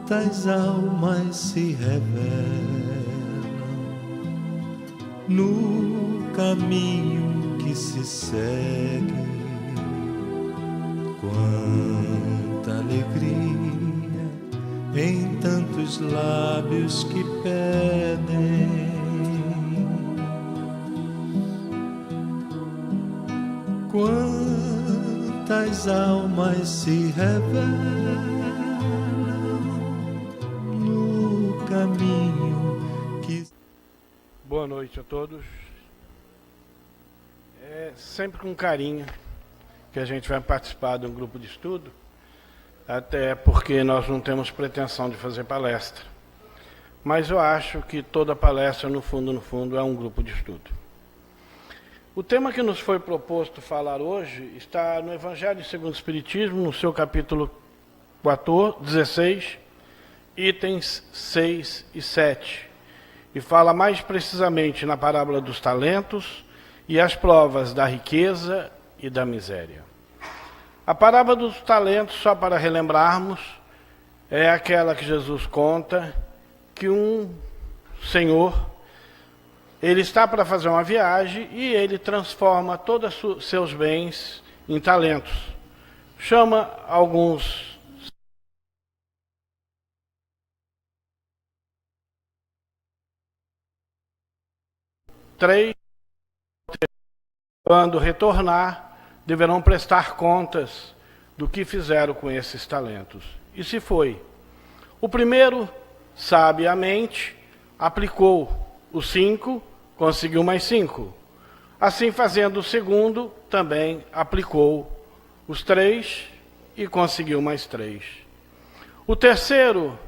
Quantas almas se revelam no caminho que se segue, quanta alegria em tantos lábios que pedem. Quantas almas se revelam no caminho que... Boa noite a todos. É sempre com carinho que a gente vai participar de um grupo de estudo, até porque nós não temos pretensão de fazer palestra. Mas eu acho que toda palestra, no fundo, é um grupo de estudo. O tema que nos foi proposto falar hoje está no Evangelho segundo o Espiritismo, no seu capítulo 16, itens 6 e 7. E fala mais precisamente na parábola dos talentos e as provas da riqueza e da miséria. A parábola dos talentos, só para relembrarmos, é aquela que Jesus conta que um senhor, ele está para fazer uma viagem e ele transforma todos os seus bens em talentos. Chama alguns três, quando retornar, deverão prestar contas do que fizeram com esses talentos. E se foi. O primeiro, sabiamente, aplicou os 5, conseguiu mais 5. Assim fazendo, o segundo também aplicou os 3 e conseguiu mais 3. O terceiro,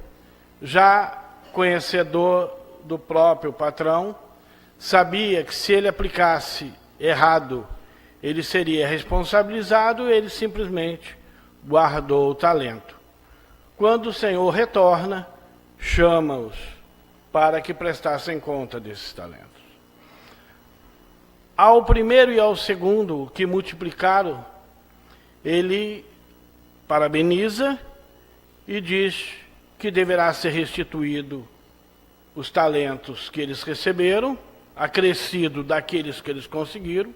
já conhecedor do próprio patrão, sabia que se ele aplicasse errado, ele seria responsabilizado, ele simplesmente guardou o talento. Quando o Senhor retorna, chama-os para que prestassem conta desses talentos. Ao primeiro e ao segundo que multiplicaram, ele parabeniza e diz que deverá ser restituído os talentos que eles receberam, acrescido daqueles que eles conseguiram,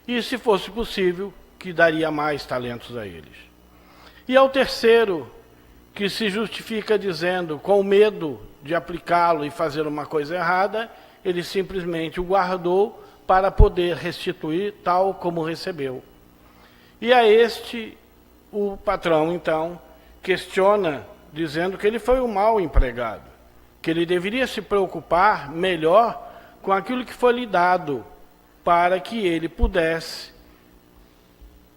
e, se fosse possível, que daria mais talentos a eles. E ao terceiro, que se justifica dizendo, com medo de aplicá-lo e fazer uma coisa errada, ele simplesmente o guardou para poder restituir tal como recebeu. E a este, o patrão, então, questiona, dizendo que ele foi um mau empregado, que ele deveria se preocupar melhor com aquilo que foi lhe dado, para que ele pudesse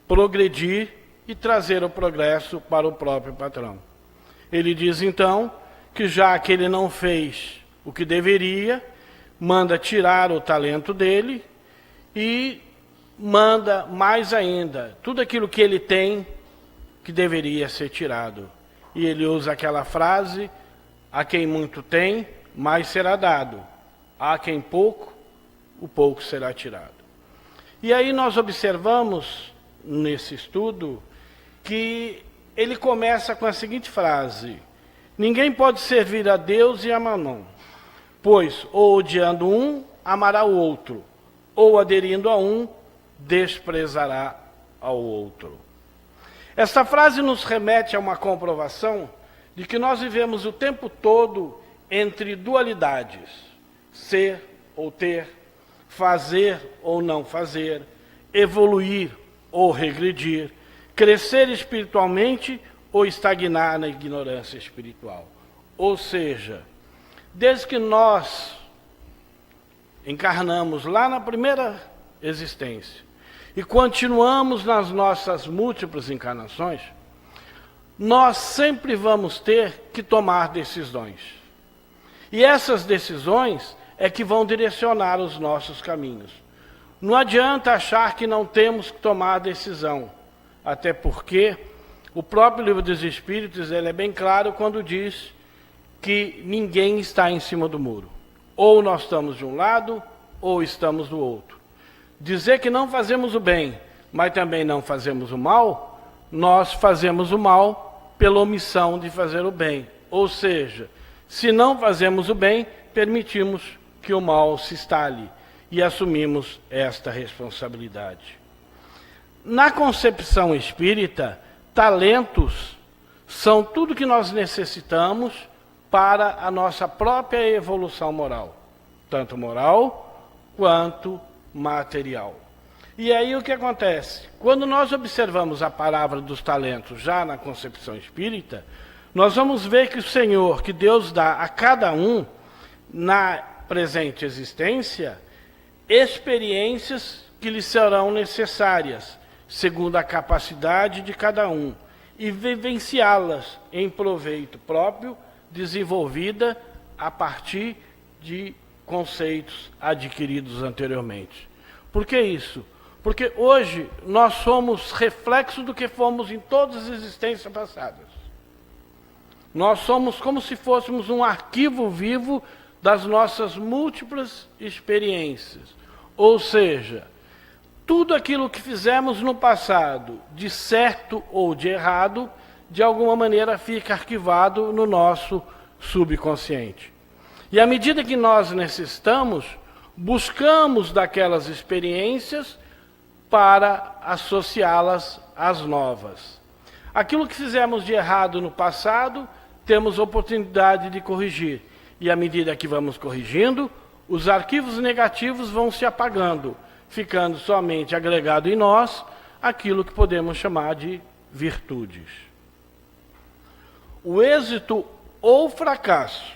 progredir e trazer o progresso para o próprio patrão. Ele diz então que já que ele não fez o que deveria, manda tirar o talento dele e manda mais ainda tudo aquilo que ele tem que deveria ser tirado. E ele usa aquela frase: a quem muito tem, mais será dado. A quem pouco, o pouco será tirado. E aí nós observamos, nesse estudo, que ele começa com a seguinte frase: ninguém pode servir a Deus e a Mamon, pois ou odiando um, amará o outro, ou aderindo a um, desprezará ao outro. Esta frase nos remete a uma comprovação de que nós vivemos o tempo todo entre dualidades: ser ou ter, fazer ou não fazer, evoluir ou regredir, crescer espiritualmente ou estagnar na ignorância espiritual. Ou seja, desde que nós encarnamos lá na primeira existência e continuamos nas nossas múltiplas encarnações, nós sempre vamos ter que tomar decisões. E essas decisões é que vão direcionar os nossos caminhos. Não adianta achar que não temos que tomar decisão, até porque o próprio Livro dos Espíritos ele é bem claro quando diz que ninguém está em cima do muro. Ou nós estamos de um lado, ou estamos do outro. Dizer que não fazemos o bem, mas também não fazemos o mal, nós fazemos o mal pela omissão de fazer o bem. Ou seja, se não fazemos o bem, permitimos que o mal se instale e assumimos esta responsabilidade. Na concepção espírita, talentos são tudo que nós necessitamos para a nossa própria evolução moral, tanto moral quanto material. E aí o que acontece? Quando nós observamos a palavra dos talentos já na concepção espírita, nós vamos ver que o Senhor, que Deus dá a cada um, na presente existência, experiências que lhe serão necessárias, segundo a capacidade de cada um, e vivenciá-las em proveito próprio, desenvolvida a partir de conceitos adquiridos anteriormente. Por que isso? Porque hoje nós somos reflexo do que fomos em todas as existências passadas. Nós somos como se fôssemos um arquivo vivo das nossas múltiplas experiências. Ou seja, tudo aquilo que fizemos no passado, de certo ou de errado, de alguma maneira fica arquivado no nosso subconsciente. E à medida que nós necessitamos, buscamos daquelas experiências para associá-las às novas. Aquilo que fizemos de errado no passado, temos oportunidade de corrigir. E à medida que vamos corrigindo, os arquivos negativos vão se apagando, ficando somente agregado em nós aquilo que podemos chamar de virtudes. O êxito ou fracasso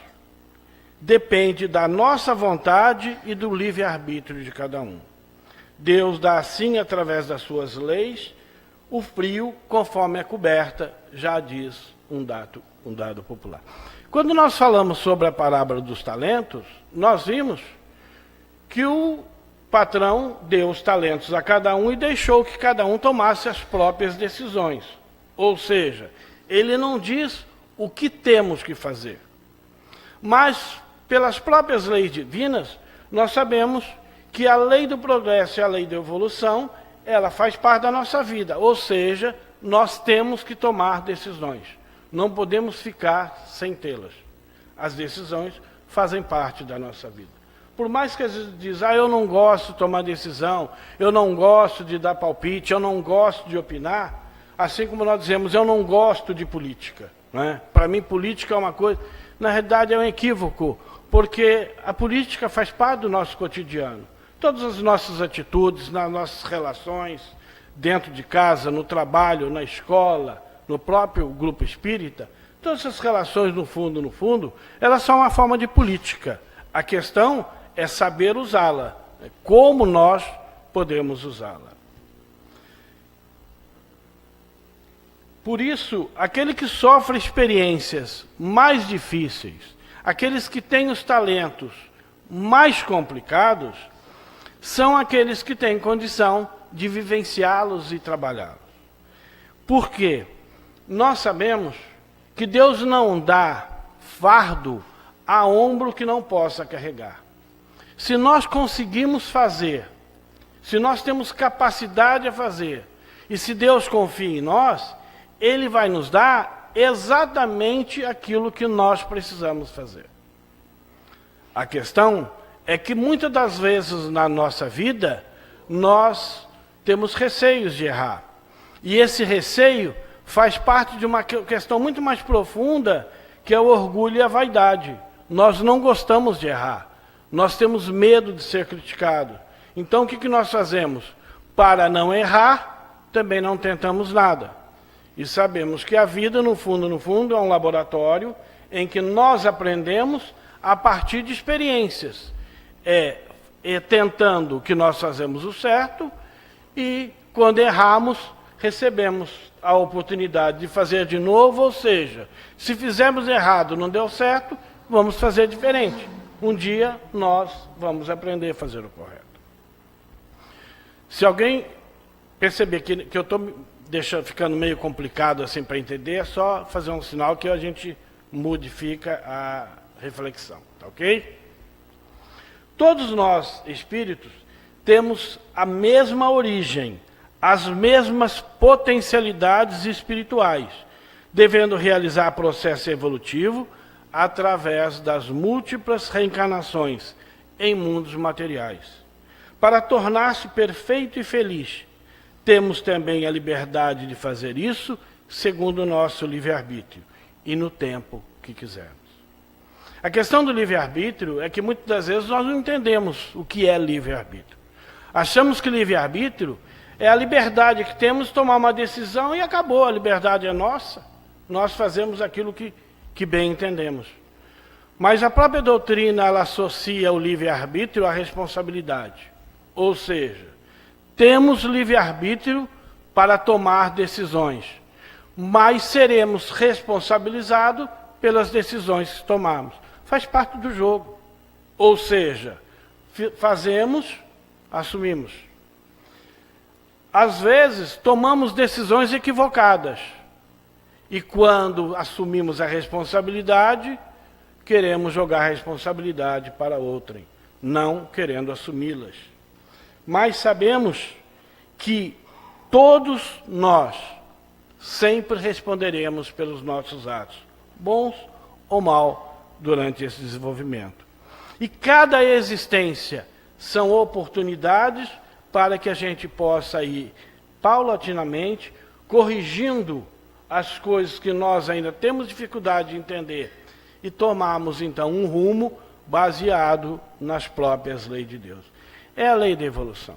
depende da nossa vontade e do livre-arbítrio de cada um. Deus dá assim, através das suas leis, o frio conforme a coberta, já diz um dado popular. Quando nós falamos sobre a parábola dos talentos, nós vimos que o patrão deu os talentos a cada um e deixou que cada um tomasse as próprias decisões. Ou seja, ele não diz o que temos que fazer. Mas, pelas próprias leis divinas, nós sabemos que a lei do progresso e a lei da evolução, ela faz parte da nossa vida. Ou seja, nós temos que tomar decisões. Não podemos ficar sem tê-las. As decisões fazem parte da nossa vida. Por mais que às vezes diz, eu não gosto de tomar decisão, eu não gosto de dar palpite, eu não gosto de opinar, assim como nós dizemos, eu não gosto de política. Para mim, política é uma coisa... Na realidade, é um equívoco, porque a política faz parte do nosso cotidiano. Todas as nossas atitudes, nas nossas relações, dentro de casa, no trabalho, na escola, no próprio grupo espírita, todas essas relações, no fundo, elas são uma forma de política. A questão é saber usá-la, como nós podemos usá-la. Por isso, aquele que sofre experiências mais difíceis, aqueles que têm os talentos mais complicados, são aqueles que têm condição de vivenciá-los e trabalhá-los. Por quê? Nós sabemos que Deus não dá fardo a ombro que não possa carregar. Se nós conseguimos fazer, se nós temos capacidade a fazer, e se Deus confia em nós, Ele vai nos dar exatamente aquilo que nós precisamos fazer. A questão é que muitas das vezes na nossa vida, nós temos receios de errar. E esse receio faz parte de uma questão muito mais profunda, que é o orgulho e a vaidade. Nós não gostamos de errar. Nós temos medo de ser criticados. Então o que nós fazemos? Para não errar, também não tentamos nada. E sabemos que a vida, no fundo, é um laboratório em que nós aprendemos a partir de experiências. É tentando que nós fazemos o certo e, quando erramos, recebemos a oportunidade de fazer de novo, ou seja, se fizermos errado não deu certo, vamos fazer diferente. Um dia nós vamos aprender a fazer o correto. Se alguém perceber que eu estou ficando meio complicado assim para entender, é só fazer um sinal que a gente modifica a reflexão, tá ok? Todos nós, espíritos, temos a mesma origem, as mesmas potencialidades espirituais, devendo realizar processo evolutivo através das múltiplas reencarnações em mundos materiais. Para tornar-se perfeito e feliz, temos também a liberdade de fazer isso segundo o nosso livre-arbítrio e no tempo que quisermos. A questão do livre-arbítrio é que muitas das vezes nós não entendemos o que é livre-arbítrio. Achamos que livre-arbítrio é a liberdade que temos de tomar uma decisão e acabou, a liberdade é nossa. Nós fazemos aquilo que bem entendemos. Mas a própria doutrina, ela associa o livre-arbítrio à responsabilidade. Ou seja, temos livre-arbítrio para tomar decisões, mas seremos responsabilizados pelas decisões que tomamos. Faz parte do jogo. Ou seja, fazemos, assumimos. Às vezes, tomamos decisões equivocadas. E quando assumimos a responsabilidade, queremos jogar a responsabilidade para outrem, não querendo assumi-las. Mas sabemos que todos nós sempre responderemos pelos nossos atos, bons ou mal, durante esse desenvolvimento. E cada existência são oportunidades para que a gente possa ir paulatinamente corrigindo as coisas que nós ainda temos dificuldade de entender e tomarmos então um rumo baseado nas próprias leis de Deus. É a lei da evolução.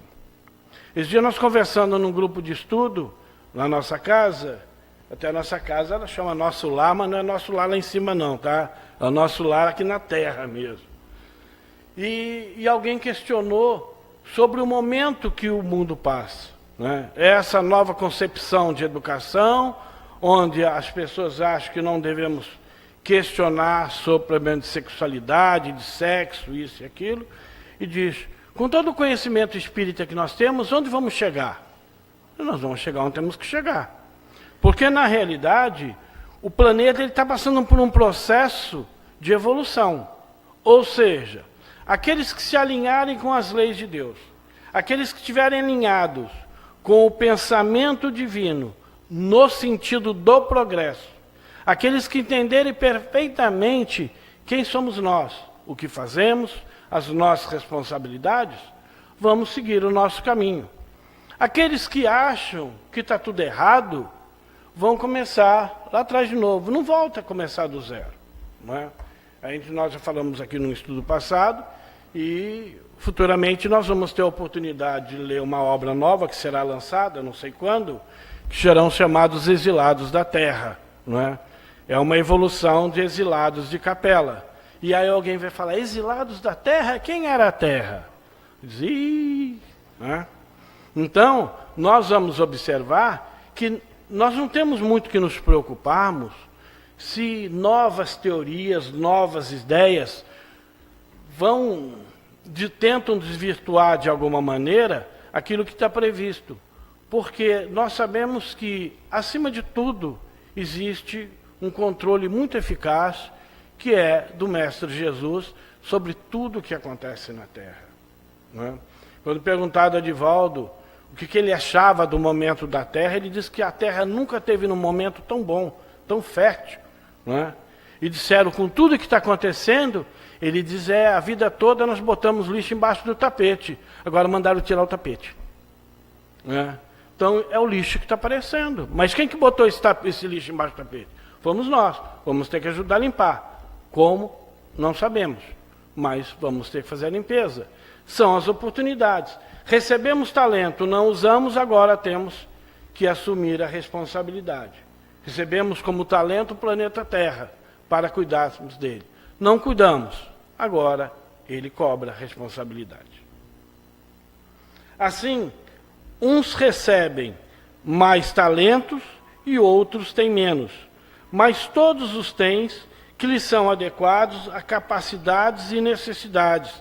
Esse dia nós conversando num grupo de estudo na nossa casa, até a nossa casa ela chama nosso lar, mas não é nosso lar lá em cima não, tá? É o nosso lar aqui na terra mesmo. E alguém questionou sobre o momento que o mundo passa, né? Essa nova concepção de educação, onde as pessoas acham que não devemos questionar sobre problemas de sexualidade, de sexo, isso e aquilo, e diz, com todo o conhecimento espírita que nós temos, onde vamos chegar? Nós vamos chegar onde temos que chegar. Porque, na realidade, o planeta está passando por um processo de evolução. Ou seja, aqueles que se alinharem com as leis de Deus, aqueles que estiverem alinhados com o pensamento divino, no sentido do progresso, aqueles que entenderem perfeitamente quem somos nós, o que fazemos, as nossas responsabilidades, vamos seguir o nosso caminho. Aqueles que acham que está tudo errado, vão começar lá atrás de novo, não volta a começar do zero. Não é? Nós já falamos aqui no estudo passado, e futuramente nós vamos ter a oportunidade de ler uma obra nova que será lançada, não sei quando, que serão chamados Exilados da Terra. Não é? É uma evolução de exilados de Capela. E aí alguém vai falar, exilados da Terra? Quem era a Terra? Diz, né? Então, nós vamos observar que nós não temos muito que nos preocuparmos se novas teorias, novas ideias tentam desvirtuar de alguma maneira aquilo que está previsto. Porque nós sabemos que, acima de tudo, existe um controle muito eficaz, que é do Mestre Jesus, sobre tudo o que acontece na Terra. Não é? Quando perguntado a Divaldo o que ele achava do momento da Terra, ele disse que a Terra nunca teve num momento tão bom, tão fértil. Não é? E disseram, com tudo que está acontecendo, ele diz, a vida toda nós botamos lixo embaixo do tapete, agora mandaram tirar o tapete. Não é? Então, é o lixo que está aparecendo. Mas quem que botou esse lixo embaixo do tapete? Fomos nós. Vamos ter que ajudar a limpar. Como? Não sabemos. Mas vamos ter que fazer a limpeza. São as oportunidades. Recebemos talento, não usamos, agora temos que assumir a responsabilidade. Recebemos como talento o planeta Terra, para cuidarmos dele. Não cuidamos, agora ele cobra a responsabilidade. Assim, uns recebem mais talentos e outros têm menos, mas todos os têm que lhes são adequados a capacidades e necessidades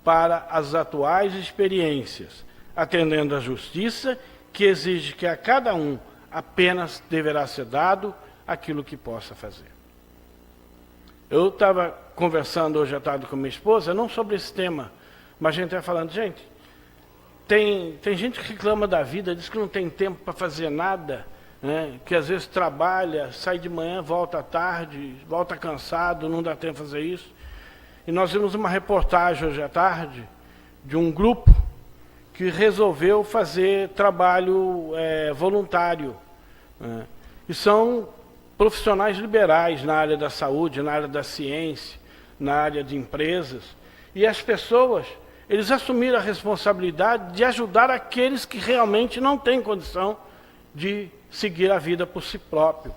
para as atuais experiências, atendendo à justiça que exige que a cada um apenas deverá ser dado aquilo que possa fazer. Eu estava conversando hoje à tarde com minha esposa, não sobre esse tema, mas a gente estava falando, tem gente que reclama da vida, diz que não tem tempo para fazer nada, né, que às vezes trabalha, sai de manhã, volta à tarde, volta cansado, não dá tempo de fazer isso. E nós vimos uma reportagem hoje à tarde de um grupo que resolveu fazer trabalho voluntário, né, e são profissionais liberais na área da saúde, na área da ciência, na área de empresas, e as pessoas, eles assumiram a responsabilidade de ajudar aqueles que realmente não têm condição de seguir a vida por si próprio.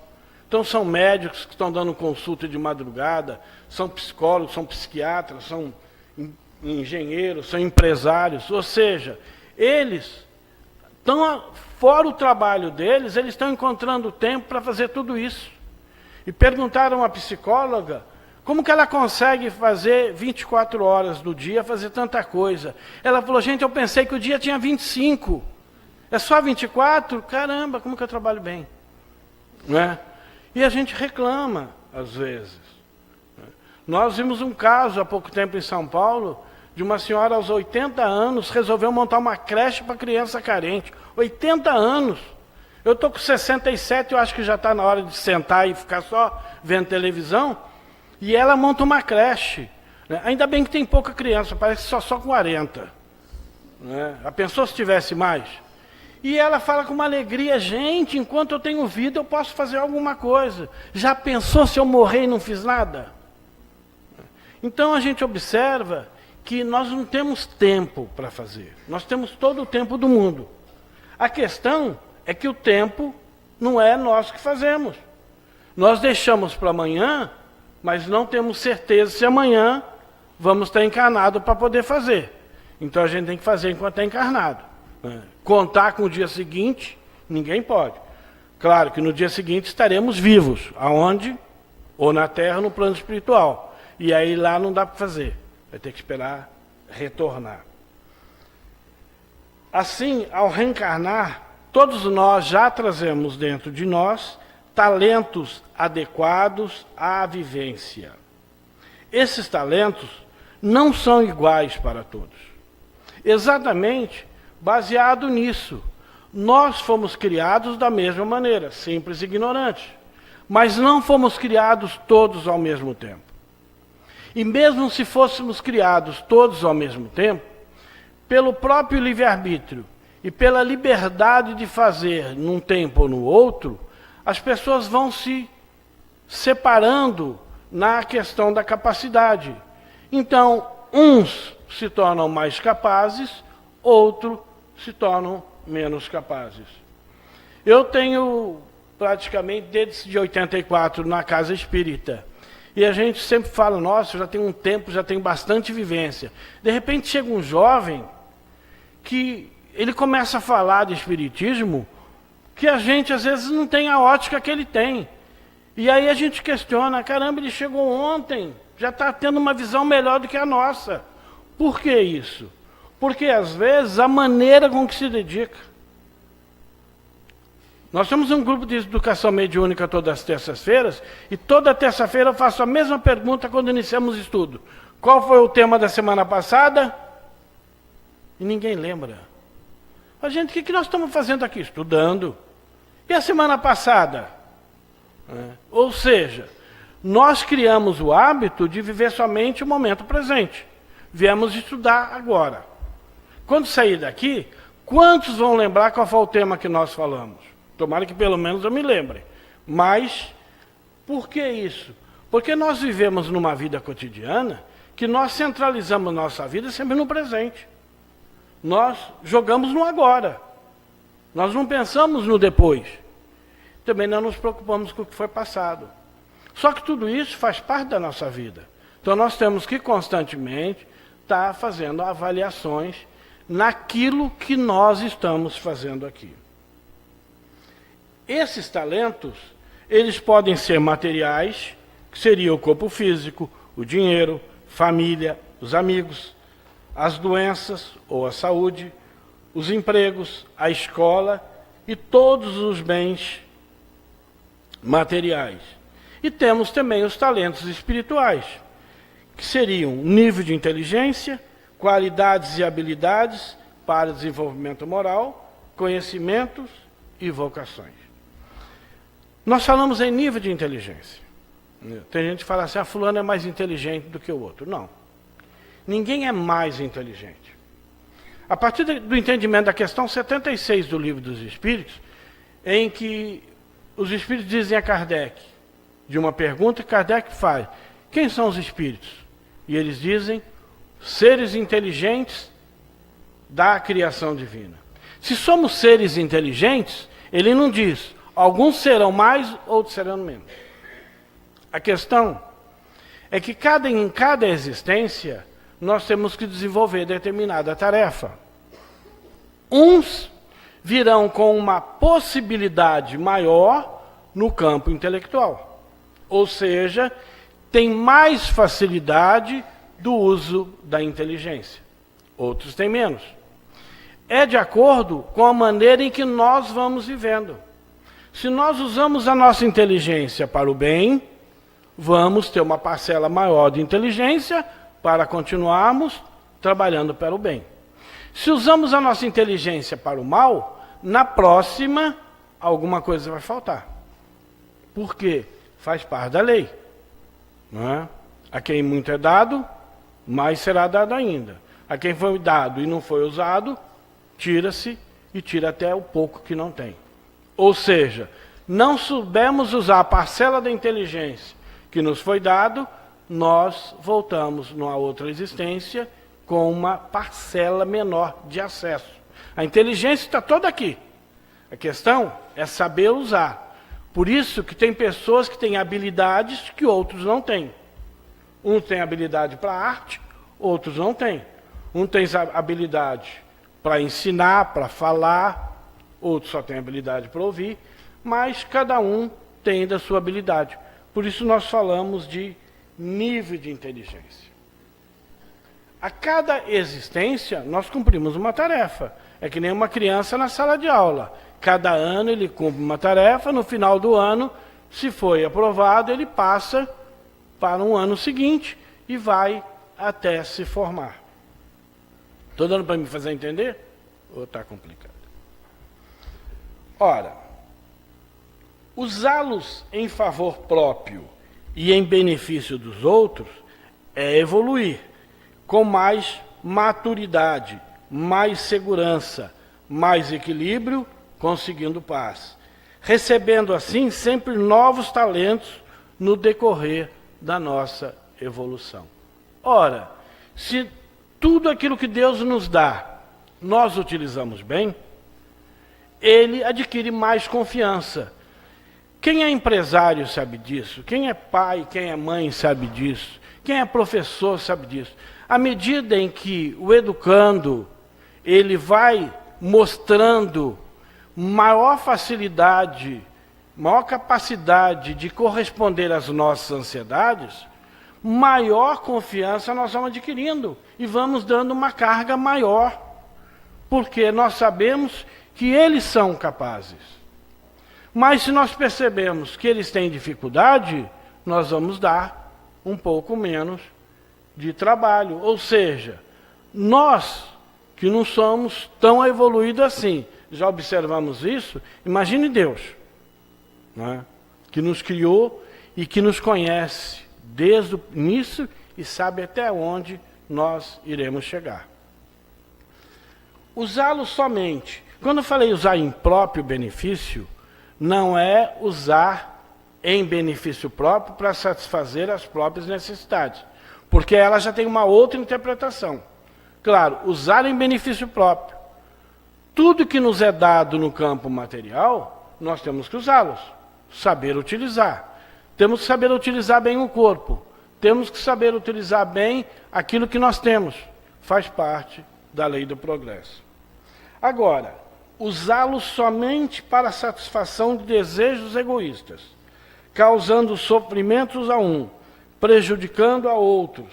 Então são médicos que estão dando consulta de madrugada, são psicólogos, são psiquiatras, são engenheiros, são empresários, ou seja, eles estão, fora o trabalho deles, eles estão encontrando tempo para fazer tudo isso. E perguntaram à psicóloga como que ela consegue fazer 24 horas do dia, fazer tanta coisa. Ela falou, gente, eu pensei que o dia tinha 25. É só 24? Caramba, como que eu trabalho bem? Não é? E a gente reclama, às vezes. Nós vimos um caso há pouco tempo em São Paulo, de uma senhora aos 80 anos, resolveu montar uma creche para criança carente. 80 anos. Eu estou com 67, eu acho que já está na hora de sentar e ficar só vendo televisão. E ela monta uma creche. Né? Ainda bem que tem pouca criança, parece só 40. Né? A pessoa se tivesse mais. E ela fala com uma alegria, gente, enquanto eu tenho vida eu posso fazer alguma coisa. Já pensou se eu morrer e não fiz nada? Então a gente observa que nós não temos tempo para fazer. Nós temos todo o tempo do mundo. A questão é que o tempo não é nós que fazemos. Nós deixamos para amanhã, mas não temos certeza se amanhã vamos estar encarnado para poder fazer. Então a gente tem que fazer enquanto está encarnado. Contar com o dia seguinte, ninguém pode. Claro que no dia seguinte estaremos vivos. Aonde? Ou na Terra, no plano espiritual. E aí lá não dá para fazer. Vai ter que esperar retornar. Assim, ao reencarnar, todos nós já trazemos dentro de nós talentos adequados à vivência. Esses talentos não são iguais para todos. Exatamente baseado nisso. Nós fomos criados da mesma maneira, simples e ignorantes. Mas não fomos criados todos ao mesmo tempo. E mesmo se fôssemos criados todos ao mesmo tempo, pelo próprio livre-arbítrio e pela liberdade de fazer num tempo ou no outro, as pessoas vão se separando na questão da capacidade. Então, uns se tornam mais capazes, outros se tornam menos capazes. Eu tenho praticamente desde 84 na casa espírita. E a gente sempre fala, nossa, já tem um tempo, já tenho bastante vivência. De repente chega um jovem que ele começa a falar de espiritismo que a gente às vezes não tem a ótica que ele tem. E aí a gente questiona, caramba, ele chegou ontem, já está tendo uma visão melhor do que a nossa. Por que isso? Porque às vezes a maneira com que se dedica. Nós temos um grupo de educação mediúnica todas as terças-feiras, e toda terça-feira eu faço a mesma pergunta quando iniciamos o estudo. Qual foi o tema da semana passada? E ninguém lembra. A gente, o que nós estamos fazendo aqui? Estudando. E a semana passada? Ou seja, nós criamos o hábito de viver somente o momento presente. Viemos estudar agora. Quando sair daqui, quantos vão lembrar qual foi o tema que nós falamos? Tomara que pelo menos eu me lembre. Mas, por que isso? Porque nós vivemos numa vida cotidiana que nós centralizamos nossa vida sempre no presente. Nós jogamos no agora. Nós não pensamos no depois. Também não nos preocupamos com o que foi passado. Só que tudo isso faz parte da nossa vida. Então nós temos que constantemente estar fazendo avaliações naquilo que nós estamos fazendo aqui. Esses talentos, eles podem ser materiais, que seria o corpo físico, o dinheiro, família, os amigos, as doenças ou a saúde, os empregos, a escola e todos os bens materiais. E temos também os talentos espirituais, que seriam nível de inteligência, qualidades e habilidades para desenvolvimento moral, conhecimentos e vocações. Nós falamos em nível de inteligência. Tem gente que fala assim, fulano é mais inteligente do que o outro. Não. Ninguém é mais inteligente. A partir do entendimento da questão 76 do Livro dos Espíritos, em que os Espíritos dizem a Kardec, de uma pergunta que Kardec faz, quem são os Espíritos? E eles dizem, seres inteligentes da criação divina. Se somos seres inteligentes, ele não diz, alguns serão mais, outros serão menos. A questão é que em cada existência, nós temos que desenvolver determinada tarefa. Uns virão com uma possibilidade maior no campo intelectual. Ou seja, tem mais facilidade do uso da inteligência. Outros têm menos. É de acordo com a maneira em que nós vamos vivendo. Se nós usamos a nossa inteligência para o bem, vamos ter uma parcela maior de inteligência para continuarmos trabalhando para o bem. Se usamos a nossa inteligência para o mal, na próxima, alguma coisa vai faltar. Por quê? Faz parte da lei. Não é? A quem muito é dado, mais será dado ainda. A quem foi dado e não foi usado, tira-se e tira até o pouco que não tem. Ou seja, não soubemos usar a parcela da inteligência que nos foi dado, nós voltamos numa outra existência com uma parcela menor de acesso. A inteligência está toda aqui. A questão é saber usar. Por isso que tem pessoas que têm habilidades que outros não têm. Um tem habilidade para arte, outros não têm. Um tem habilidade para ensinar, para falar, outro só tem habilidade para ouvir, mas cada um tem da sua habilidade. Por isso nós falamos de nível de inteligência. A cada existência, nós cumprimos uma tarefa. É que nem uma criança na sala de aula. Cada ano ele cumpre uma tarefa, no final do ano, se foi aprovado, ele passa para um ano seguinte e vai até se formar. Estou dando para me fazer entender? Ou está complicado? Ora, usá-los em favor próprio e em benefício dos outros é evoluir com mais maturidade, mais segurança, mais equilíbrio, conseguindo paz. Recebendo assim sempre novos talentos no decorrer da nossa evolução. Ora, se tudo aquilo que Deus nos dá, nós utilizamos bem, ele adquire mais confiança. Quem é empresário sabe disso, quem é pai, quem é mãe sabe disso, quem é professor sabe disso. À medida em que o educando, ele vai mostrando maior facilidade, maior capacidade de corresponder às nossas ansiedades, maior confiança nós vamos adquirindo e vamos dando uma carga maior, porque nós sabemos que eles são capazes. Mas se nós percebemos que eles têm dificuldade, nós vamos dar um pouco menos de trabalho. Ou seja, nós que não somos tão evoluídos assim, já observamos isso, imagine Deus, não é? Que nos criou e que nos conhece desde o início e sabe até onde nós iremos chegar. Usá-lo somente. Quando eu falei usar em próprio benefício, não é usar em benefício próprio para satisfazer as próprias necessidades, porque ela já tem uma outra interpretação. Claro, usar em benefício próprio. Tudo que nos é dado no campo material, nós temos que usá-los, saber utilizar. Temos que saber utilizar bem o corpo, temos que saber utilizar bem aquilo que nós temos. Faz parte da lei do progresso. Agora, usá-los somente para a satisfação de desejos egoístas, causando sofrimentos a um, prejudicando a outros,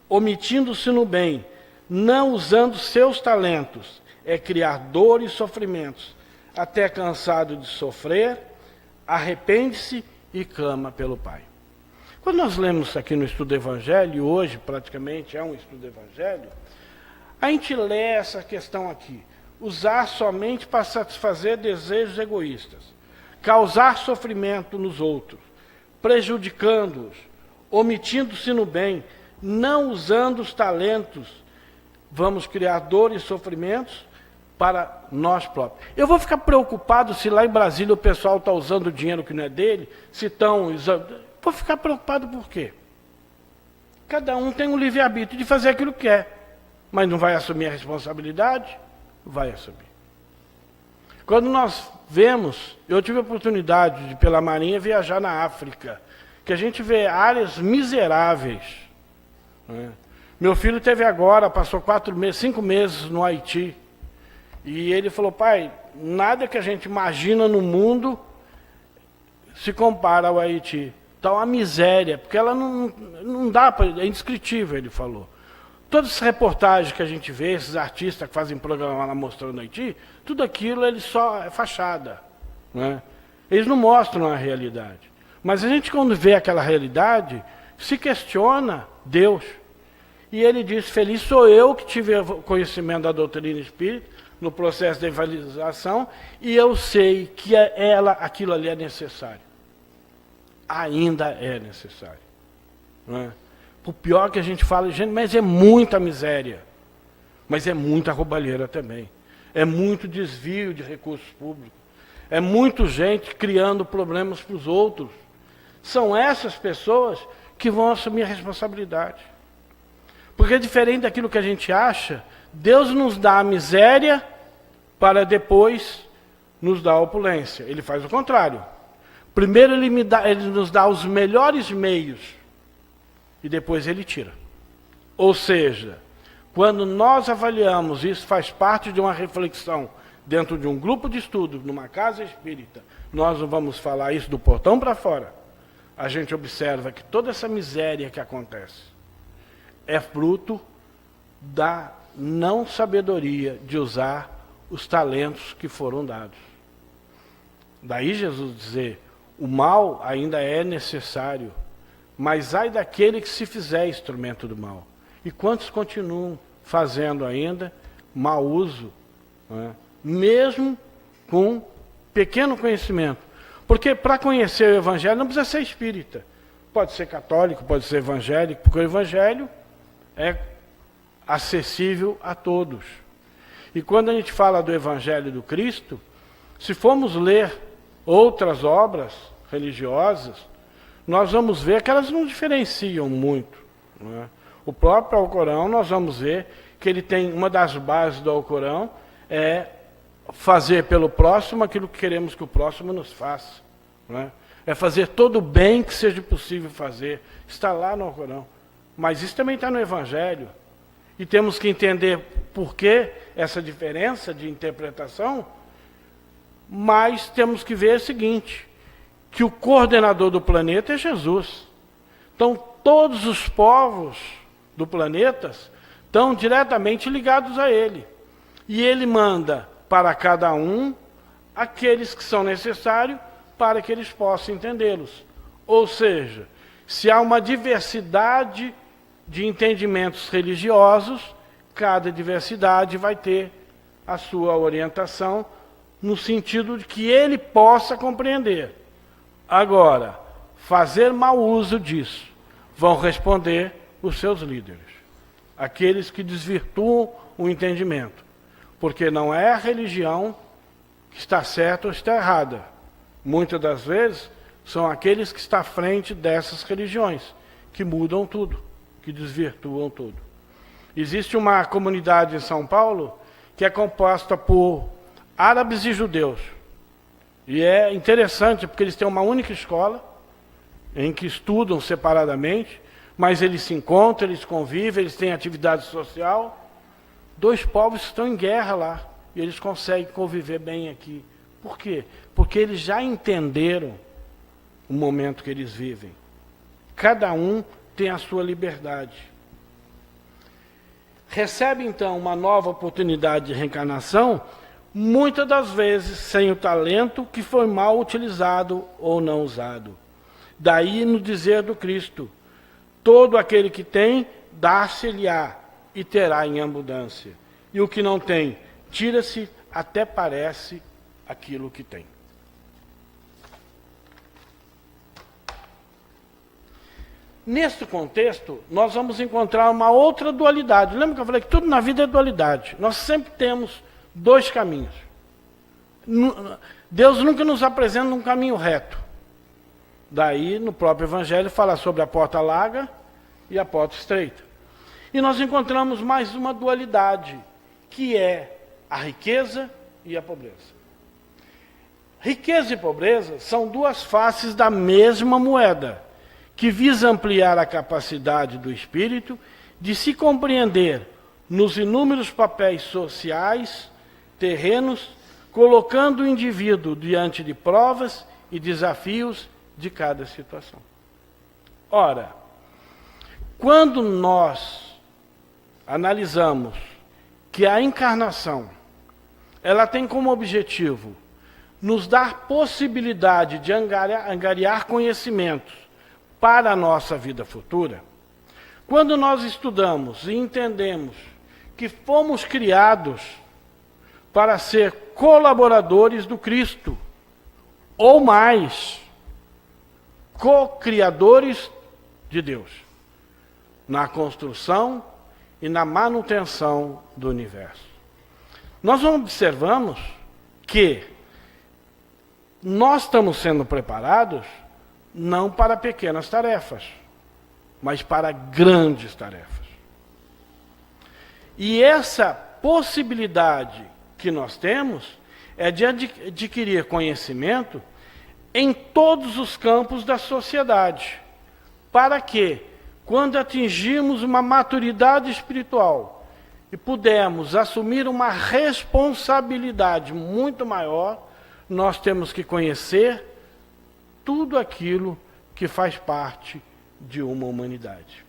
omitindo-se no bem, não usando seus talentos, é criar dor e sofrimentos, até cansado de sofrer, arrepende-se e clama pelo Pai. Quando nós lemos aqui no estudo do Evangelho, e hoje praticamente é um estudo do Evangelho, a gente lê essa questão aqui, usar somente para satisfazer desejos egoístas, causar sofrimento nos outros, prejudicando-os, omitindo-se no bem, não usando os talentos, vamos criar dor e sofrimentos para nós próprios. Eu vou ficar preocupado se lá em Brasília o pessoal está usando dinheiro que não é dele, se estão usando... Vou ficar preocupado por quê? Cada um tem um livre-arbítrio de fazer aquilo que quer, mas não vai assumir a responsabilidade? Vai assumir. Quando nós vemos, eu tive a oportunidade de, pela Marinha, viajar na África, que a gente vê áreas miseráveis, né? Meu filho teve agora, passou 5 meses no Haiti, e ele falou, pai, nada que a gente imagina no mundo se compara ao Haiti. Está uma miséria, porque ela não dá para... É indescritível, ele falou. Todas as reportagens que a gente vê, esses artistas que fazem programa lá mostrando Haiti, tudo aquilo ele só é fachada, né? Eles não mostram a realidade. Mas a gente, quando vê aquela realidade, se questiona Deus. E ele diz, feliz sou eu que tive conhecimento da doutrina espírita, no processo de evangelização, e eu sei que aquilo ali é necessário. Ainda é necessário. Não é? Por pior que a gente fala, gente, mas é muita miséria. Mas é muita roubalheira também. É muito desvio de recursos públicos. É muita gente criando problemas para os outros. São essas pessoas que vão assumir a responsabilidade. Porque diferente daquilo que a gente acha, Deus nos dá a miséria para depois nos dar a opulência. Ele faz o contrário. Primeiro ele nos dá os melhores meios e depois ele tira. Ou seja, quando nós avaliamos, isso faz parte de uma reflexão dentro de um grupo de estudo, numa casa espírita, nós não vamos falar isso do portão para fora. A gente observa que toda essa miséria que acontece é fruto da não sabedoria de usar os talentos que foram dados. Daí Jesus dizer, o mal ainda é necessário, mas ai daquele que se fizer instrumento do mal. E quantos continuam fazendo ainda mau uso, né? Mesmo com pequeno conhecimento. Porque para conhecer o Evangelho não precisa ser espírita. Pode ser católico, pode ser evangélico, porque o Evangelho é acessível a todos. E quando a gente fala do Evangelho do Cristo, se formos ler outras obras religiosas, nós vamos ver que elas não diferenciam muito, não é? O próprio Alcorão, nós vamos ver que ele tem, uma das bases do Alcorão é fazer pelo próximo aquilo que queremos que o próximo nos faça, não é? É fazer todo o bem que seja possível fazer. Está lá no Alcorão. Mas isso também está no Evangelho. E temos que entender por que essa diferença de interpretação, mas temos que ver o seguinte, que o coordenador do planeta é Jesus. Então, todos os povos do planeta estão diretamente ligados a ele. E ele manda para cada um aqueles que são necessários para que eles possam entendê-los. Ou seja, se há uma diversidade de entendimentos religiosos, cada diversidade vai ter a sua orientação no sentido de que ele possa compreender. Agora, fazer mau uso disso, vão responder os seus líderes, aqueles que desvirtuam o entendimento, porque não é a religião que está certa ou está errada. Muitas das vezes são aqueles que estão à frente dessas religiões, que mudam tudo, que desvirtuam tudo. Existe uma comunidade em São Paulo que é composta por árabes e judeus. E é interessante porque eles têm uma única escola, em que estudam separadamente, mas eles se encontram, eles convivem, eles têm atividade social. Dois povos estão em guerra lá, e eles conseguem conviver bem aqui. Por quê? Porque eles já entenderam o momento que eles vivem. Cada um tem a sua liberdade. Recebe, então, uma nova oportunidade de reencarnação, muitas das vezes sem o talento que foi mal utilizado ou não usado. Daí no dizer do Cristo, todo aquele que tem, dá-se-lhe-á e terá em abundância. E o que não tem, tira-se até parece aquilo que tem. Neste contexto, nós vamos encontrar uma outra dualidade. Lembra que eu falei que tudo na vida é dualidade? Nós sempre temos dois caminhos. Deus nunca nos apresenta um caminho reto. Daí, no próprio Evangelho, fala sobre a porta larga e a porta estreita. E nós encontramos mais uma dualidade, que é a riqueza e a pobreza. Riqueza e pobreza são duas faces da mesma moeda, que visa ampliar a capacidade do espírito de se compreender nos inúmeros papéis sociais, terrenos, colocando o indivíduo diante de provas e desafios de cada situação. Ora, quando nós analisamos que a encarnação, ela tem como objetivo nos dar possibilidade de angariar conhecimentos para a nossa vida futura, quando nós estudamos e entendemos que fomos criados para ser colaboradores do Cristo, ou mais, co-criadores de Deus, na construção e na manutenção do universo. Nós observamos que nós estamos sendo preparados não para pequenas tarefas, mas para grandes tarefas. E essa possibilidade que nós temos é de adquirir conhecimento em todos os campos da sociedade, para que, quando atingirmos uma maturidade espiritual e pudermos assumir uma responsabilidade muito maior, nós temos que conhecer tudo aquilo que faz parte de uma humanidade.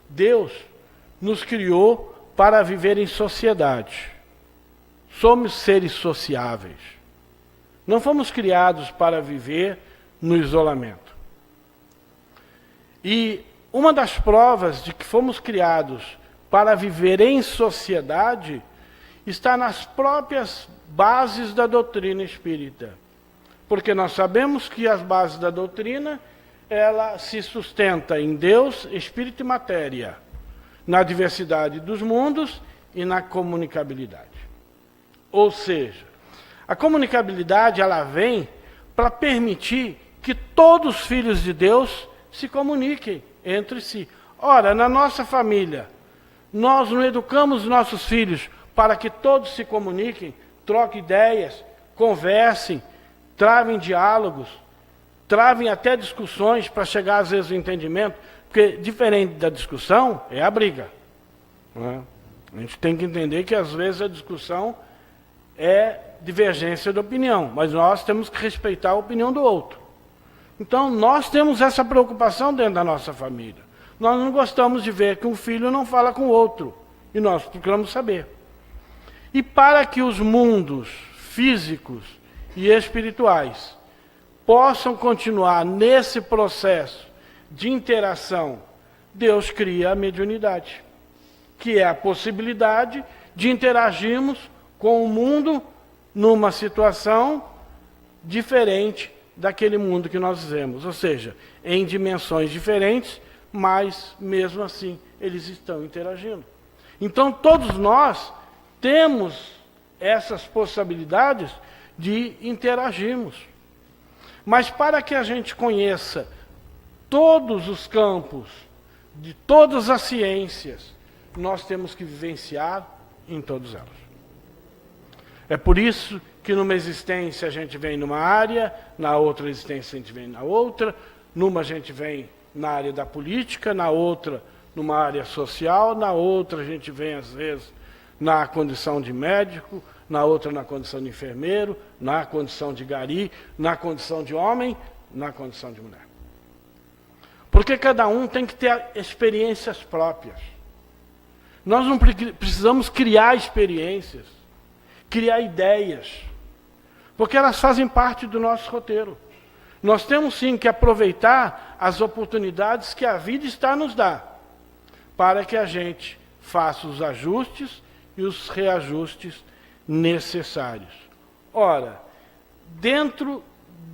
Deus nos criou para viver em sociedade. Somos seres sociáveis. Não fomos criados para viver no isolamento. E uma das provas de que fomos criados para viver em sociedade está nas próprias bases da doutrina espírita. Porque nós sabemos que as bases da doutrina, ela se sustenta em Deus, Espírito e matéria, na diversidade dos mundos e na comunicabilidade. Ou seja, a comunicabilidade, ela vem para permitir que todos os filhos de Deus se comuniquem entre si. Ora, na nossa família, nós não educamos nossos filhos para que todos se comuniquem, troquem ideias, conversem, travem diálogos, travem até discussões para chegar às vezes ao entendimento, porque diferente da discussão é a briga. Não é? A gente tem que entender que às vezes a discussão é divergência de opinião, mas nós temos que respeitar a opinião do outro. Então nós temos essa preocupação dentro da nossa família. Nós não gostamos de ver que um filho não fala com o outro, e nós procuramos saber. E para que os mundos físicos e espirituais possam continuar nesse processo de interação, Deus cria a mediunidade, que é a possibilidade de interagirmos com o mundo numa situação diferente daquele mundo que nós vivemos, ou seja, em dimensões diferentes, mas mesmo assim eles estão interagindo. Então todos nós temos essas possibilidades de interagirmos. Mas para que a gente conheça todos os campos de todas as ciências, nós temos que vivenciar em todas elas. É por isso que numa existência a gente vem numa área, na outra existência a gente vem na outra, numa a gente vem na área da política, na outra numa área social, na outra a gente vem às vezes na condição de médico, na outra na condição de enfermeiro, na condição de gari, na condição de homem, na condição de mulher. Porque cada um tem que ter experiências próprias. Nós não precisamos criar experiências, criar ideias, porque elas fazem parte do nosso roteiro. Nós temos sim que aproveitar as oportunidades que a vida está a nos dar, para que a gente faça os ajustes e os reajustes necessários. Ora, dentro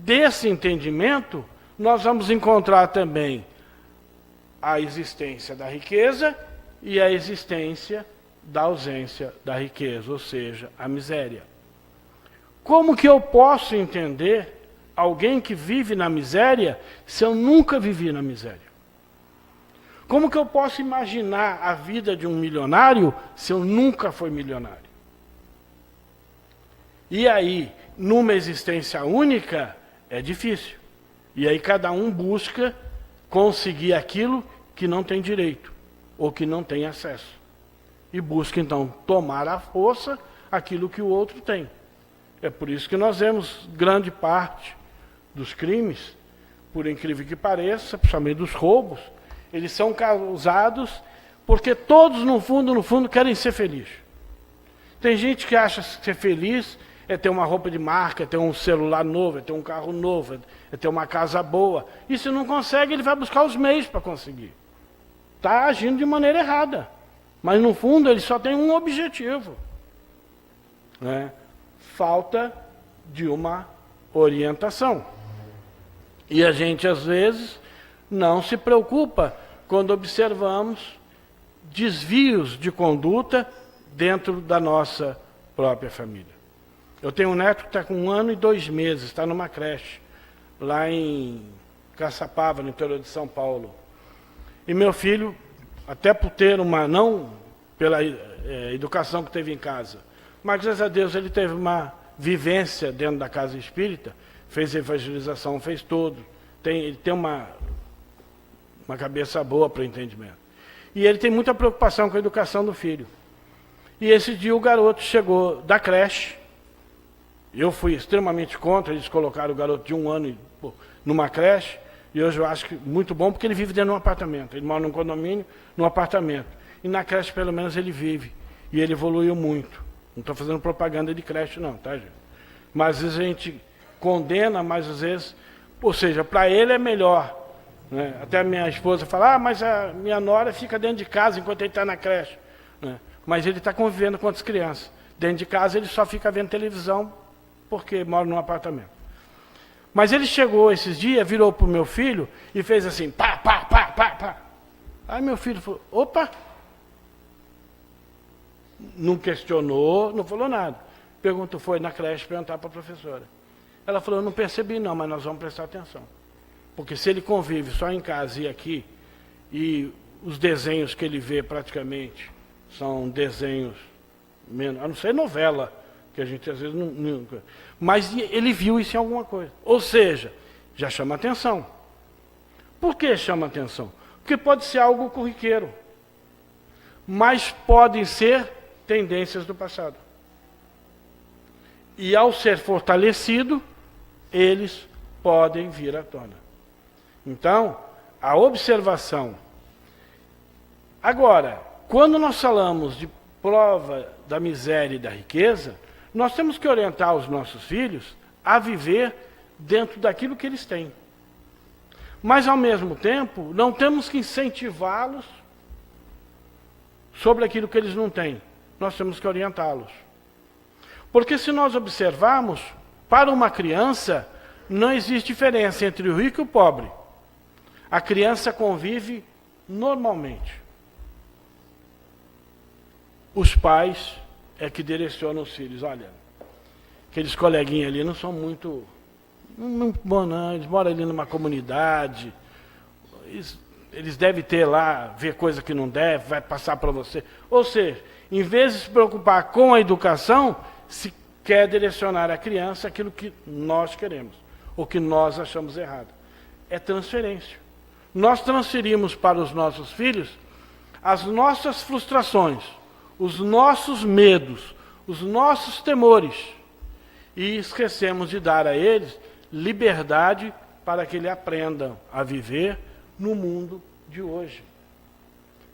desse entendimento, nós vamos encontrar também a existência da riqueza e a existência da ausência da riqueza, ou seja, a miséria. Como que eu posso entender alguém que vive na miséria se eu nunca vivi na miséria? Como que eu posso imaginar a vida de um milionário se eu nunca fui milionário? E aí, numa existência única, é difícil. E aí cada um busca conseguir aquilo que não tem direito, ou que não tem acesso. E busca, então, tomar à força aquilo que o outro tem. É por isso que nós vemos grande parte dos crimes, por incrível que pareça, principalmente dos roubos, eles são causados porque todos, no fundo, querem ser felizes. Tem gente que acha que ser feliz é ter uma roupa de marca, é ter um celular novo, é ter um carro novo, é ter uma casa boa. E se não consegue, ele vai buscar os meios para conseguir. Está agindo de maneira errada. Mas, no fundo, ele só tem um objetivo. Né? Falta de uma orientação. E a gente, às vezes, não se preocupa quando observamos desvios de conduta dentro da nossa própria família. Eu tenho um neto que está com 1 ano e 2 meses, está numa creche, lá em Caçapava, no interior de São Paulo. E meu filho, até por ter não pela educação que teve em casa, mas graças a Deus ele teve uma vivência dentro da casa espírita, fez evangelização, fez tudo, ele tem uma cabeça boa para o entendimento. E ele tem muita preocupação com a educação do filho. E esse dia o garoto chegou da creche, eu fui extremamente contra, eles colocaram o garoto de 1 ano numa creche, e hoje eu acho que muito bom, porque ele vive dentro de um apartamento. Ele mora num condomínio, num apartamento. E na creche, pelo menos, ele vive. E ele evoluiu muito. Não estou fazendo propaganda de creche, não, tá, gente? Mas às vezes a gente condena, mas às vezes... Ou seja, para ele é melhor. Né? Até a minha esposa fala, mas a minha nora fica dentro de casa enquanto ele está na creche. Né? Mas ele está convivendo com outras crianças. Dentro de casa ele só fica vendo televisão, porque mora num apartamento. Mas ele chegou esses dias, virou para o meu filho e fez assim, pá, pá, pá, pá, pá. Aí meu filho falou, opa! Não questionou, não falou nada. Foi na creche perguntar para a professora. Ela falou, eu não percebi não, mas nós vamos prestar atenção. Porque se ele convive só em casa e aqui, e os desenhos que ele vê praticamente são desenhos, a não ser novela, que a gente às vezes não... Mas ele viu isso em alguma coisa. Ou seja, já chama atenção. Por que chama atenção? Porque pode ser algo corriqueiro. Mas podem ser tendências do passado. E ao ser fortalecido, eles podem vir à tona. Então, a observação. Agora, quando nós falamos de prova da miséria e da riqueza, nós temos que orientar os nossos filhos a viver dentro daquilo que eles têm. Mas, ao mesmo tempo, não temos que incentivá-los sobre aquilo que eles não têm. Nós temos que orientá-los. Porque se nós observarmos, para uma criança, não existe diferença entre o rico e o pobre. A criança convive normalmente. Os pais é que direcionam os filhos. Olha, aqueles coleguinhas ali não são muito bons, não. Eles moram ali numa comunidade. Eles devem ter lá, ver coisa que não deve, vai passar para você. Ou seja, em vez de se preocupar com a educação, se quer direcionar a criança aquilo que nós queremos, ou que nós achamos errado. É transferência. Nós transferimos para os nossos filhos as nossas frustrações, os nossos medos, os nossos temores, e esquecemos de dar a eles liberdade para que eles aprendam a viver no mundo de hoje.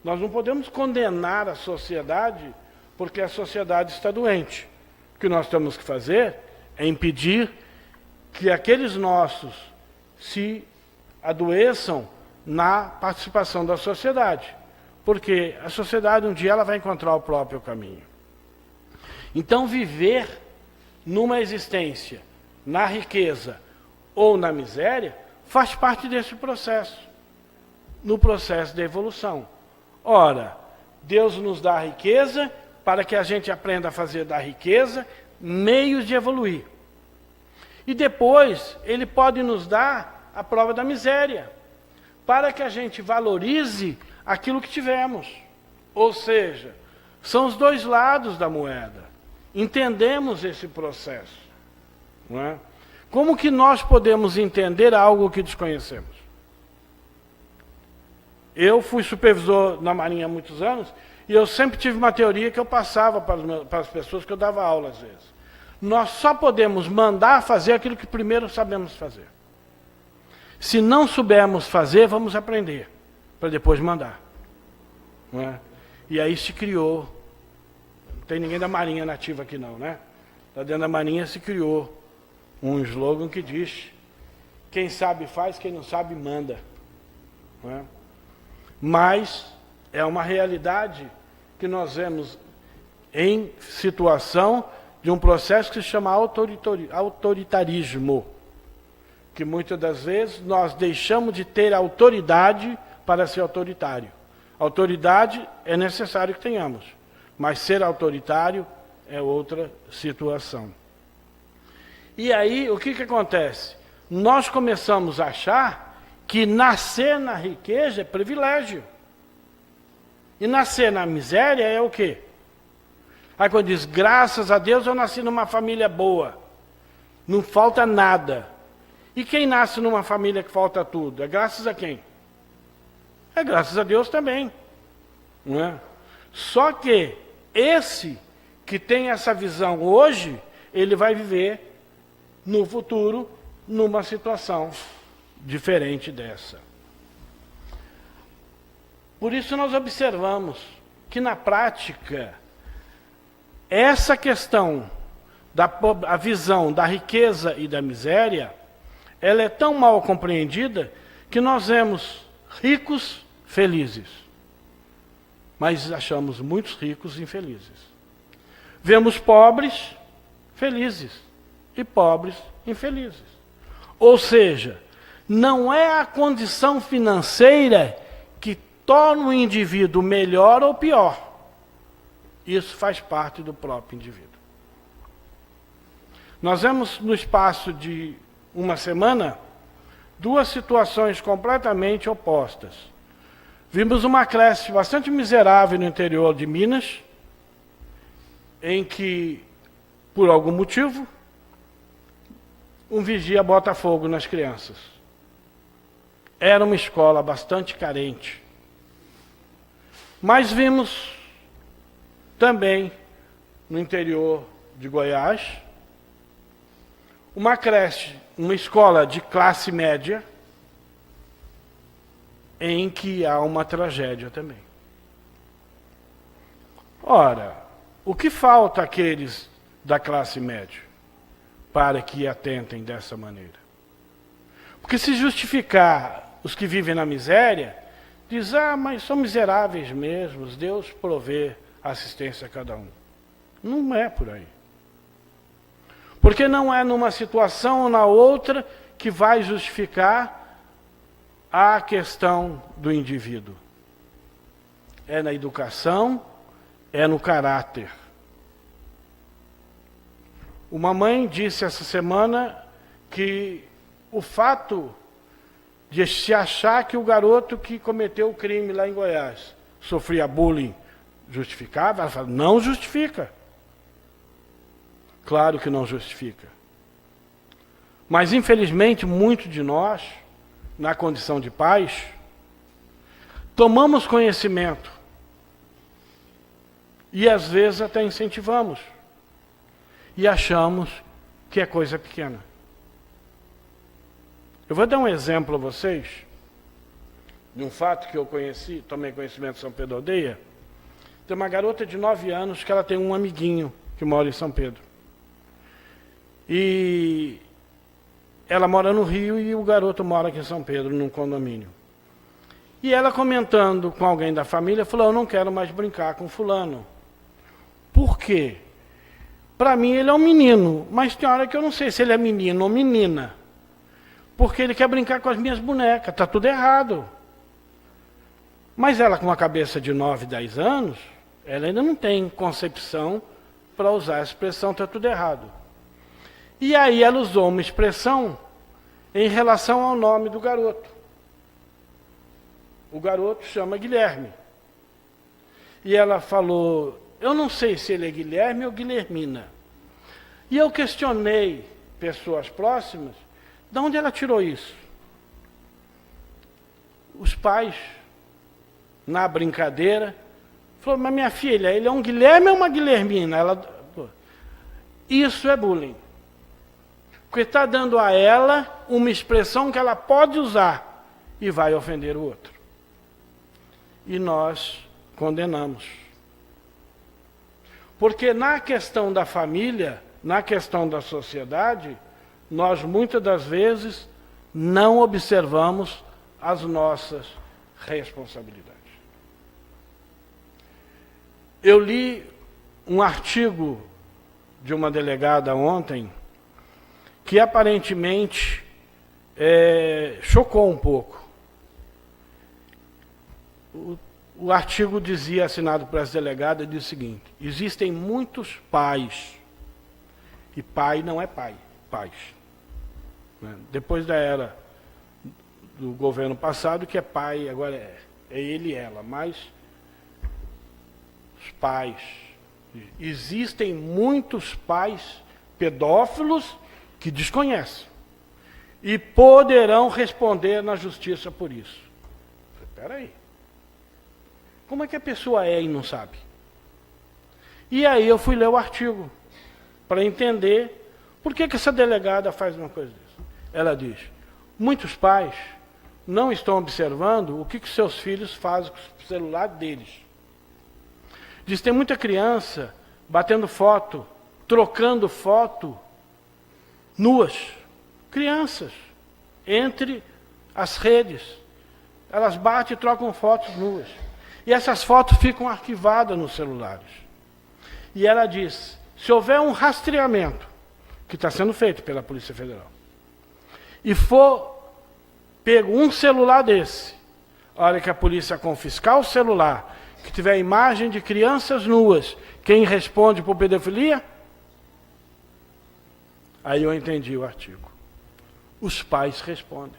Nós não podemos condenar a sociedade porque a sociedade está doente. O que nós temos que fazer é impedir que aqueles nossos se adoeçam na participação da sociedade. Porque a sociedade um dia ela vai encontrar o próprio caminho. Então viver numa existência, na riqueza ou na miséria, faz parte desse processo. no processo de evolução. Ora, Deus nos dá a riqueza para que a gente aprenda a fazer da riqueza meios de evoluir. E depois, Ele pode nos dar a prova da miséria, para que a gente valorize aquilo que tivemos. Ou seja, são os dois lados da moeda. Entendemos esse processo, não é? Como que nós podemos entender algo que desconhecemos? Eu fui supervisor na Marinha há muitos anos e eu sempre tive uma teoria que eu passava para as pessoas que eu dava aula às vezes. Nós só podemos mandar fazer aquilo que primeiro sabemos fazer. Se não soubermos fazer, vamos aprender, para depois mandar. Não é? E aí se criou, não tem ninguém da Marinha nativa aqui não, né? Lá dentro da Marinha se criou um slogan que diz: quem sabe faz, quem não sabe manda. Não é? Mas é uma realidade que nós vemos em situação de um processo que se chama autoritarismo, que muitas das vezes nós deixamos de ter autoridade para ser autoritário. Autoridade é necessário que tenhamos, mas ser autoritário é outra situação. E aí, o que acontece? Nós começamos a achar que nascer na riqueza é privilégio. E nascer na miséria é o quê? Aí quando diz, graças a Deus eu nasci numa família boa, não falta nada. E quem nasce numa família que falta tudo? É graças a quem? É graças a Deus também. Não é? Só que esse que tem essa visão hoje, ele vai viver no futuro numa situação diferente dessa. Por isso nós observamos que na prática, essa questão a visão da riqueza e da miséria, ela é tão mal compreendida que nós vemos ricos felizes, mas achamos muitos ricos infelizes. Vemos pobres felizes e pobres infelizes. Ou seja, não é a condição financeira que torna o indivíduo melhor ou pior. Isso faz parte do próprio indivíduo. Nós vemos no espaço de uma semana duas situações completamente opostas. Vimos uma creche bastante miserável no interior de Minas, em que, por algum motivo, um vigia bota fogo nas crianças. Era uma escola bastante carente. Mas vimos também, no interior de Goiás, uma creche, uma escola de classe média, em que há uma tragédia também. Ora, o que falta àqueles da classe média para que atentem dessa maneira? Porque se justificar os que vivem na miséria, diz, mas são miseráveis mesmo, Deus provê assistência a cada um. Não é por aí. Porque não é numa situação ou na outra que vai justificar a questão do indivíduo. É na educação, é no caráter. Uma mãe disse essa semana que o fato de se achar que o garoto que cometeu o crime lá em Goiás sofria bullying justificava, ela fala, não justifica. Claro que não justifica. Mas, infelizmente, muitos de nós, na condição de pais, tomamos conhecimento e, às vezes, até incentivamos e achamos que é coisa pequena. Eu vou dar um exemplo a vocês de um fato que eu conheci, tomei conhecimento de São Pedro Aldeia. Tem uma garota de 9 anos que ela tem um amiguinho que mora em São Pedro. E ela mora no Rio e o garoto mora aqui em São Pedro, num condomínio. E ela comentando com alguém da família, falou, eu não quero mais brincar com fulano. Por quê? Para mim ele é um menino, mas tem hora que eu não sei se ele é menino ou menina. Porque ele quer brincar com as minhas bonecas, está tudo errado. Mas ela, com a cabeça de 9, 10 anos, ela ainda não tem concepção para usar a expressão está tudo errado. E aí ela usou uma expressão em relação ao nome do garoto. O garoto chama Guilherme. E ela falou, eu não sei se ele é Guilherme ou Guilhermina. E eu questionei pessoas próximas, de onde ela tirou isso? Os pais, na brincadeira, falou, mas minha filha, ele é um Guilherme ou uma Guilhermina? Isso é bullying. Porque está dando a ela uma expressão que ela pode usar e vai ofender o outro. E nós condenamos. Porque na questão da família, na questão da sociedade, nós muitas das vezes não observamos as nossas responsabilidades. Eu li um artigo de uma delegada ontem que aparentemente chocou um pouco. O artigo dizia, assinado por essa delegada, diz o seguinte: existem muitos pais, e pai não é pai, pais. Né? Depois da era do governo passado, que é pai, agora é ele e ela, mas os pais. Existem muitos pais pedófilos que desconhecem e poderão responder na justiça por isso. Espera aí. Como é que a pessoa é e não sabe? E aí eu fui ler o artigo para entender por que essa delegada faz uma coisa dessa. Ela diz, muitos pais não estão observando o que seus filhos fazem com o celular deles. Diz, tem muita criança batendo foto, trocando foto, nuas. Crianças, entre as redes. Elas batem e trocam fotos nuas. E essas fotos ficam arquivadas nos celulares. E ela diz, se houver um rastreamento, que está sendo feito pela Polícia Federal, e for pego um celular desse, a hora que a polícia confiscar o celular, que tiver imagem de crianças nuas, quem responde por pedofilia? Aí eu entendi o artigo. Os pais respondem.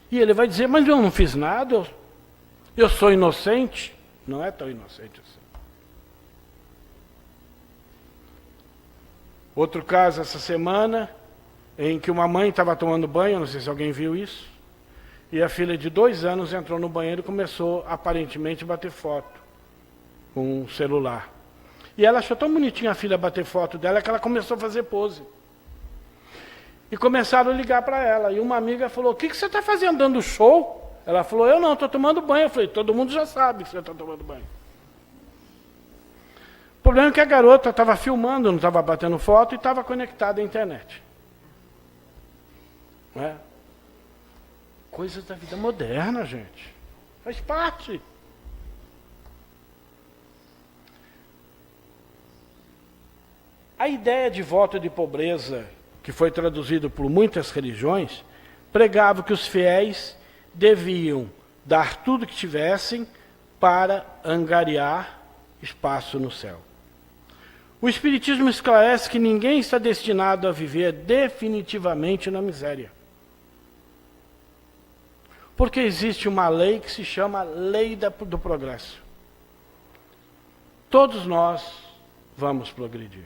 E ele vai dizer, mas eu não fiz nada, eu sou inocente. Não é tão inocente assim. Outro caso essa semana, em que uma mãe estava tomando banho, não sei se alguém viu isso, e a filha de 2 anos entrou no banheiro e começou, aparentemente, a bater foto com um celular. E ela achou tão bonitinha a filha bater foto dela que ela começou a fazer pose. E começaram a ligar para ela. E uma amiga falou, o que você está fazendo, dando show? Ela falou, eu não, estou tomando banho. Eu falei, todo mundo já sabe que você está tomando banho. O problema é que a garota estava filmando, não estava batendo foto e estava conectada à internet. Não é? Coisas da vida moderna, gente. Faz parte. A ideia de voto de pobreza, que foi traduzido por muitas religiões, pregava que os fiéis deviam dar tudo que tivessem para angariar espaço no céu. O Espiritismo esclarece que ninguém está destinado a viver definitivamente na miséria. Porque existe uma lei que se chama lei do progresso. Todos nós vamos progredir.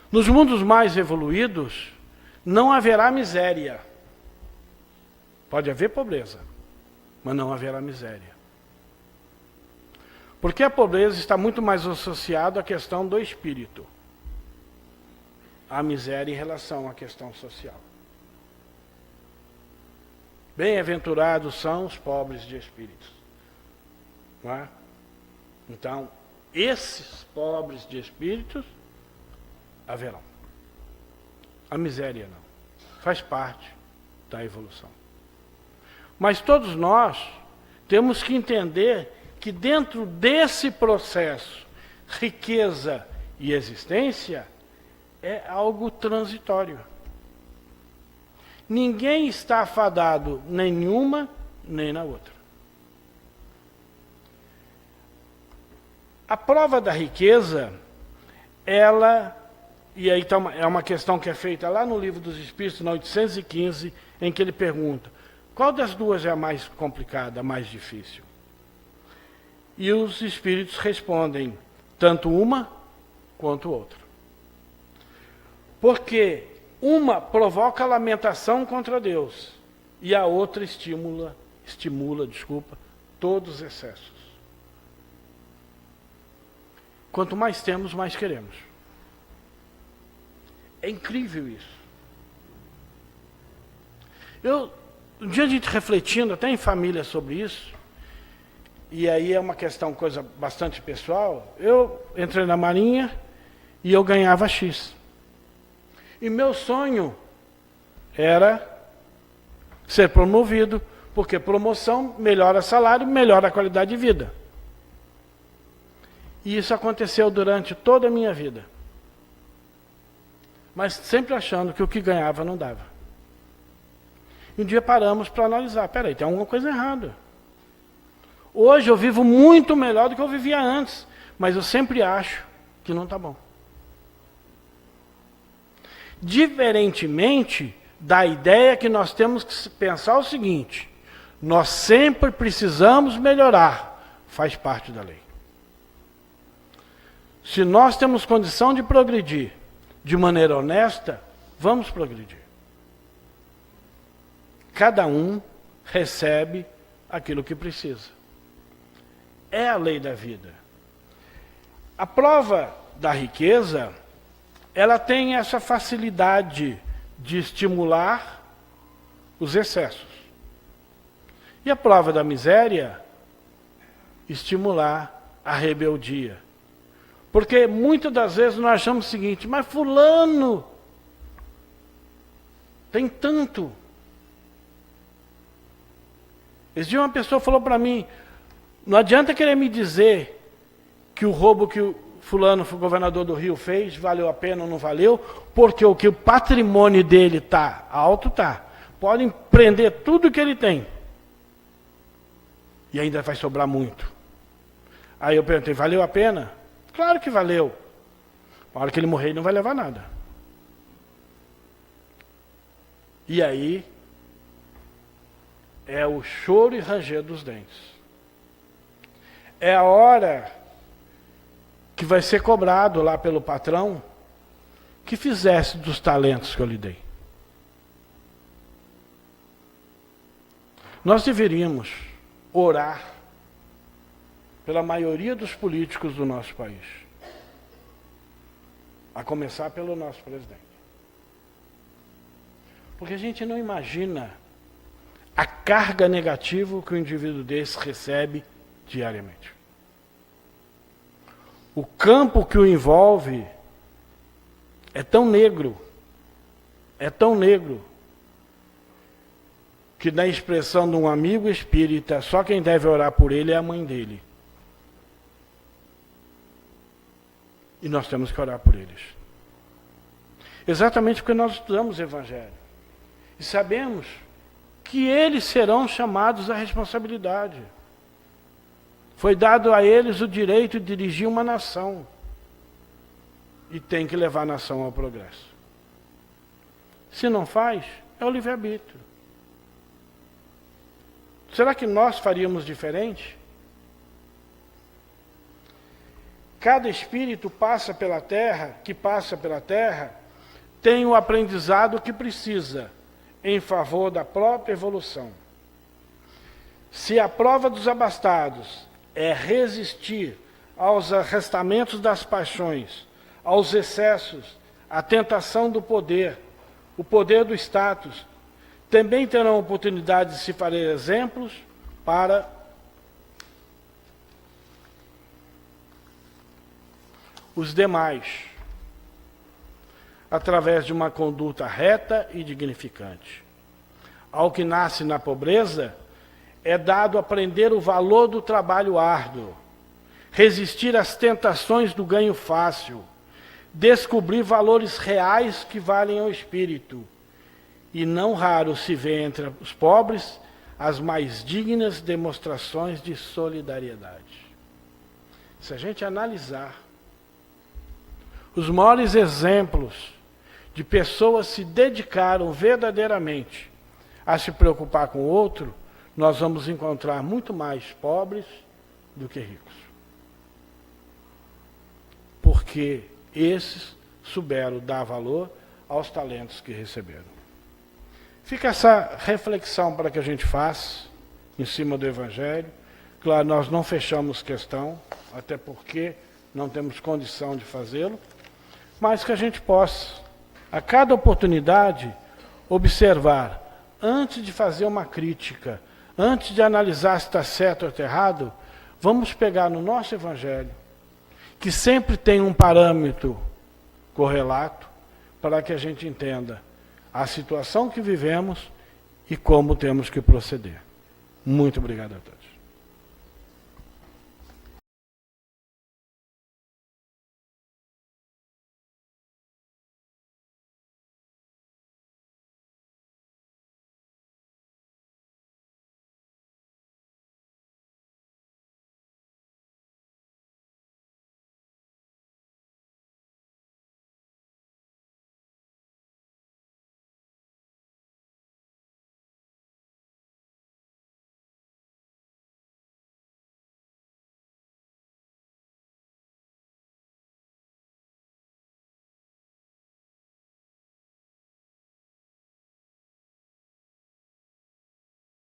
Nos mundos mais evoluídos, não haverá miséria. Pode haver pobreza, mas não haverá miséria. Porque a pobreza está muito mais associada à questão do espírito. A miséria em relação à questão social. Bem-aventurados são os pobres de espírito. Não é? Então, esses pobres de espíritos haverão. A miséria não. Faz parte da evolução. Mas todos nós temos que entender que dentro desse processo, riqueza e existência é algo transitório. Ninguém está afadado nenhuma nem na outra. A prova da riqueza, e aí tá é uma questão que é feita lá no Livro dos Espíritos, na 815, em que ele pergunta, qual das duas é a mais complicada, a mais difícil? E os Espíritos respondem, tanto uma quanto outra. Porque uma provoca lamentação contra Deus, e a outra estimula todos os excessos. Quanto mais temos, mais queremos. É incrível isso. Um dia a gente refletindo, até em família, sobre isso, e aí é uma coisa bastante pessoal, eu entrei na Marinha e eu ganhava X. E meu sonho era ser promovido, porque promoção melhora salário, melhora a qualidade de vida. E isso aconteceu durante toda a minha vida. Mas sempre achando que o que ganhava não dava. E um dia paramos para analisar, peraí, tem alguma coisa errada. Hoje eu vivo muito melhor do que eu vivia antes, mas eu sempre acho que não está bom. Diferentemente da ideia que nós temos que pensar o seguinte, nós sempre precisamos melhorar, faz parte da lei. Se nós temos condição de progredir de maneira honesta, vamos progredir. Cada um recebe aquilo que precisa. É a lei da vida. A prova da riqueza, ela tem essa facilidade de estimular os excessos. E a prova da miséria, estimular a rebeldia. Porque muitas das vezes nós achamos o seguinte, mas fulano tem tanto. Esse dia uma pessoa falou para mim, não adianta querer me dizer que o roubo que o fulano, o governador do Rio, fez, valeu a pena ou não valeu, porque o que o patrimônio dele está alto, está. Podem prender tudo que ele tem. E ainda vai sobrar muito. Aí eu perguntei, valeu a pena? Claro que valeu. Na hora que ele morrer, ele não vai levar nada. E aí, é o choro e ranger dos dentes. É a hora que vai ser cobrado lá pelo patrão que fizesse dos talentos que eu lhe dei. Nós deveríamos orar pela maioria dos políticos do nosso país. A começar pelo nosso presidente. Porque a gente não imagina a carga negativa que o indivíduo desse recebe diariamente. O campo que o envolve é tão negro, que na expressão de um amigo espírita, só quem deve orar por ele é a mãe dele. E nós temos que orar por eles. Exatamente porque nós estudamos o Evangelho. E sabemos que eles serão chamados à responsabilidade. Foi dado a eles o direito de dirigir uma nação. E tem que levar a nação ao progresso. Se não faz, é o livre-arbítrio. Será que nós faríamos diferente? Cada espírito que passa pela terra, tem o aprendizado que precisa em favor da própria evolução. Se a prova dos abastados é resistir aos arrastamentos das paixões, aos excessos, à tentação do poder, o poder do status, também terão oportunidade de se fazer exemplos para os demais, através de uma conduta reta e dignificante. Ao que nasce na pobreza, é dado aprender o valor do trabalho árduo, resistir às tentações do ganho fácil, descobrir valores reais que valem ao espírito. E não raro se vê entre os pobres as mais dignas demonstrações de solidariedade. Se a gente analisar os maiores exemplos de pessoas que se dedicaram verdadeiramente a se preocupar com o outro, nós vamos encontrar muito mais pobres do que ricos. Porque esses souberam dar valor aos talentos que receberam. Fica essa reflexão para que a gente faça em cima do Evangelho. Claro, nós não fechamos questão, até porque não temos condição de fazê-lo, mas que a gente possa, a cada oportunidade, observar, antes de fazer uma crítica, antes de analisar se está certo ou está errado, vamos pegar no nosso Evangelho, que sempre tem um parâmetro correlato, para que a gente entenda a situação que vivemos e como temos que proceder. Muito obrigado a todos.